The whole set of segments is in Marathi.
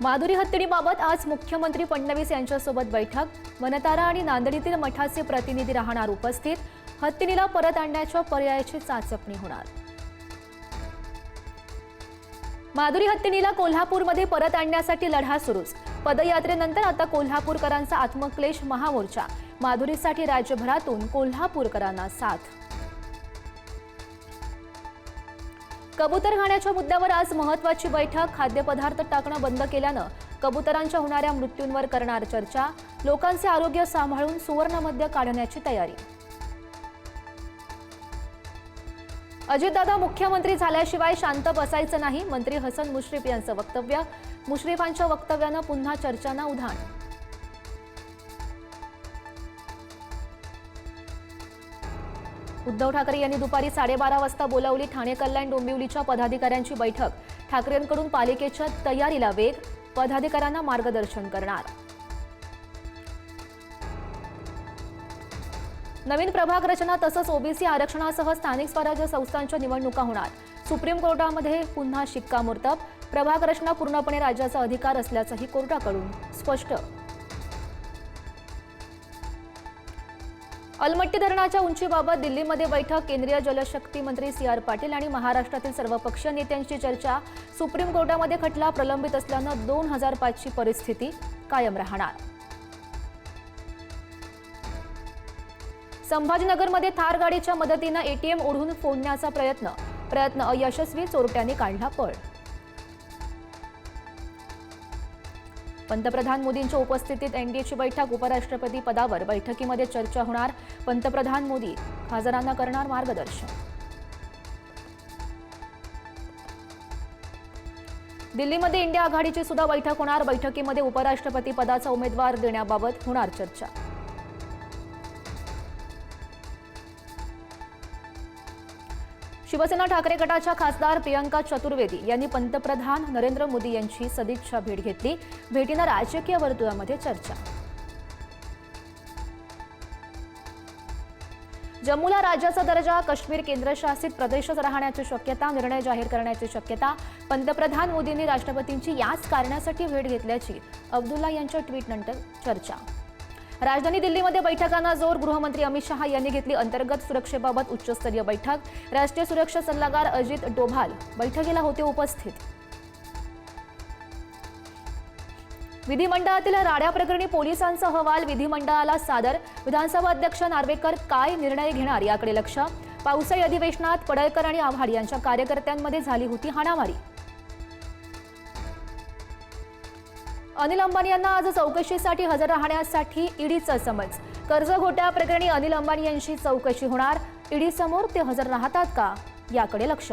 माधुरी हत्तीबाबत आज मुख्यमंत्री फडणवीस यांच्यासोबत बैठक। वनतारा आणि नांदेडीतील मठाचे प्रतिनिधी राहणार उपस्थित। हत्तीला परत आणण्याच्या पर्यायाची चाचपणी होणार। माधुरी हत्तीला कोल्हापूरमध्ये परत आणण्यासाठी लढा सुरूच। पदयात्रेनंतर आता कोल्हापूरकरांचा आत्मक्लेश महामोर्चा। माधुरीसाठी राज्यभरातून कोल्हापूरकरांना साथ। कबूतरखान्याच्या मुद्द्यावर आज महत्त्वाची बैठक। खाद्यपदार्थ टाकणं बंद केल्यानं कबूतरांच्या होणाऱ्या मृत्यूंवर करणार चर्चा। लोकांचे आरोग्य सांभाळून सुवर्णमध्य काढण्याची तयारी। अजितदादा मुख्यमंत्री झाल्याशिवाय शांत बसायचं नाही, मंत्री हसन मुश्रीफ यांचं वक्तव्य। मुश्रीफांच्या वक्तव्यानं पुन्हा चर्चांना उधाण। उद्धव ठाकरे यांनी दुपारी 12:30 वाजता बोलावली ठाणे कल्याण डोंबिवलीच्या पदाधिकाऱ्यांची बैठक। ठाकरेंकडून पालिकेच्या तयारीला वेग, पदाधिकाऱ्यांना मार्गदर्शन करणार। नवीन प्रभाग रचना तसंच ओबीसी आरक्षणासह स्थानिक स्वराज्य संस्थांच्या निवडणुका होणार। सुप्रीम कोर्टामध्ये पुन्हा शिक्कामोर्तब। प्रभाग रचना पूर्णपणे राज्याचा अधिकार असल्याचंही कोर्टाकडून स्पष्ट। अलमट्टी धरणाच्या उंचीबाबत दिल्लीमध्ये बैठक। केंद्रीय जलशक्ती मंत्री CR पाटील आणि महाराष्ट्रातील सर्वपक्षीय नेत्यांची चर्चा। सुप्रीम कोर्टामध्ये खटला प्रलंबित असल्यानं 2005 ची परिस्थिती कायम राहणार। संभाजीनगरमध्ये थार गाडीच्या मदतीनं ATM ओढून फोडण्याचा प्रयत्न अयशस्वी। चोरट्यांनी काढला पळ। पंतप्रधान मोदींच्या उपस्थितीत NDAची बैठक। उपराष्ट्रपती पदावर बैठकीमध्ये चर्चा होणार। पंतप्रधान मोदी खासदारांना करणार मार्गदर्शन। दिल्लीमध्ये इंडिया आघाडीची सुद्धा बैठक होणार। बैठकीमध्ये उपराष्ट्रपती पदाचा उमेदवार देण्याबाबत होणार चर्चा। शिवसेना ठाकरे गटाच्या खासदार प्रियंका चतुर्वेदी यांनी पंतप्रधान नरेंद्र मोदी यांची सदिच्छा भेट घेतली। भेटीनं राजकीय वर्तुळामध्ये चर्चा। जम्मूला राज्याचा दर्जा, काश्मीर केंद्रशासित प्रदेशच राहण्याची शक्यता। निर्णय जाहीर करण्याची शक्यता। पंतप्रधान मोदींनी राष्ट्रपतींची याच कारणासाठी भेट घेतल्याची अब्दुल्ला यांच्या ट्विटनंतर चर्चा। राजधानी दिल्लीमध्ये बैठकांना जोर। गृहमंत्री अमित शहा यांनी घेतली अंतर्गत सुरक्षेबाबत उच्चस्तरीय बैठक। राष्ट्रीय सुरक्षा सल्लागार अजित डोभाल बैठकीला होते उपस्थित। विधिमंडळातील राड्या प्रकरणी पोलिसांचा अहवाल विधिमंडळाला सादर। विधानसभा अध्यक्ष नार्वेकर काय निर्णय घेणार याकडे लक्ष। पावसाळी अधिवेशनात पडळकर आणि आव्हाड यांच्या कार्यकर्त्यांमध्ये झाली होती हाणामारी। अनिल अंबानी यांना आज चौकशीसाठी हजर राहण्यासाठी ईडीचा समन्स। कर्ज घोटाळ्या प्रकरणी अनिल अंबानी यांची चौकशी होणार। ईडी समोर ते हजर राहतात का याकडे लक्ष।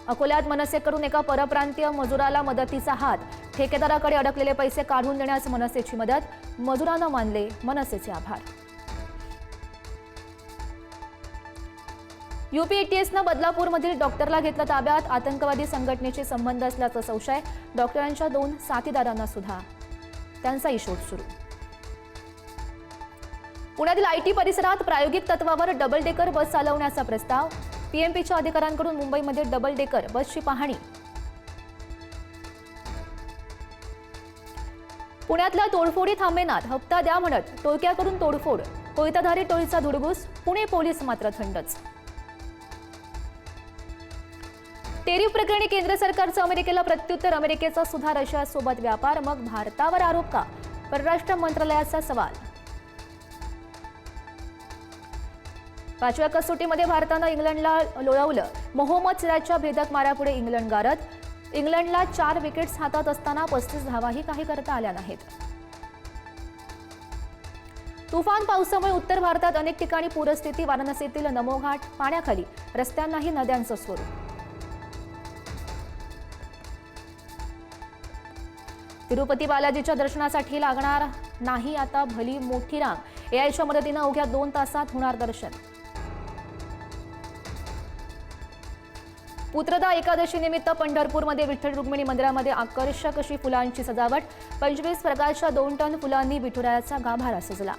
अकोल्यात मनसेकडून एका परप्रांतीय मजुराला मदतीचा हात। ठेकेदाराकडे अडकलेले पैसे काढून देण्यास मनसेची मदत। मजुरानं मानले मनसेचे आभार। UP ATSनं बदलापूरमधील डॉक्टरला घेतलं ताब्यात। आतंकवादी संघटनेचे संबंध असल्याचा संशय। डॉक्टरांच्या 2 साथीदारांना सुद्धा त्यांचाही शोध सुरू। पुण्यातील IT परिसरात प्रायोगिक तत्वावर डबल डेकर बस चालवण्याचा प्रस्ताव। PMPच्या अधिकाऱ्यांकडून मुंबईमध्ये डबल डेकर बसची पाहणी। पुण्यातल्या तोडफोडी थांबेनात। हप्ता द्या म्हणत टोळक्याकडून तोडफोड। कोयताधारी टोळीचा धुडगूस। पुणे पोलीस मात्र थंडच। टेरिफ प्रकरणी केंद्र सरकारचं अमेरिकेला प्रत्युत्तर। अमेरिकेचा सुद्धा रशियासोबत व्यापार, मग भारतावर आरोप का? परराष्ट्र मंत्रालयाचा सवाल। 5व्या कसोटीमध्ये भारतानं इंग्लंडला लोळवलं। मोहम्मद सिराजच्या भेदक माऱ्यापुढे इंग्लंड गारद। इंग्लंडला 4 विकेट्स हातात असताना 35 धावाही काही करता आल्या नाहीत। तुफान पावसामुळे उत्तर भारतात अनेक ठिकाणी पूरस्थिती। वाराणसीतील नमो घाट पाण्याखाली। रस्त्यांनाही नद्यांचं स्वरूप। तिरुपती बालाजीच्या दर्शनासाठी लागणार नाही आता भली मोठी रांग। AIच्या मदतीनं अवघ्या 2 तासात होणार दर्शन। पुत्रदा एकादशी निमित्त पंढरपूरमध्ये विठ्ठल रुक्मिणी मंदिरामध्ये आकर्षक अशी फुलांची सजावट। 25 प्रकारच्या 2 टन फुलांनी विठुरायाचा गाभारा सजला।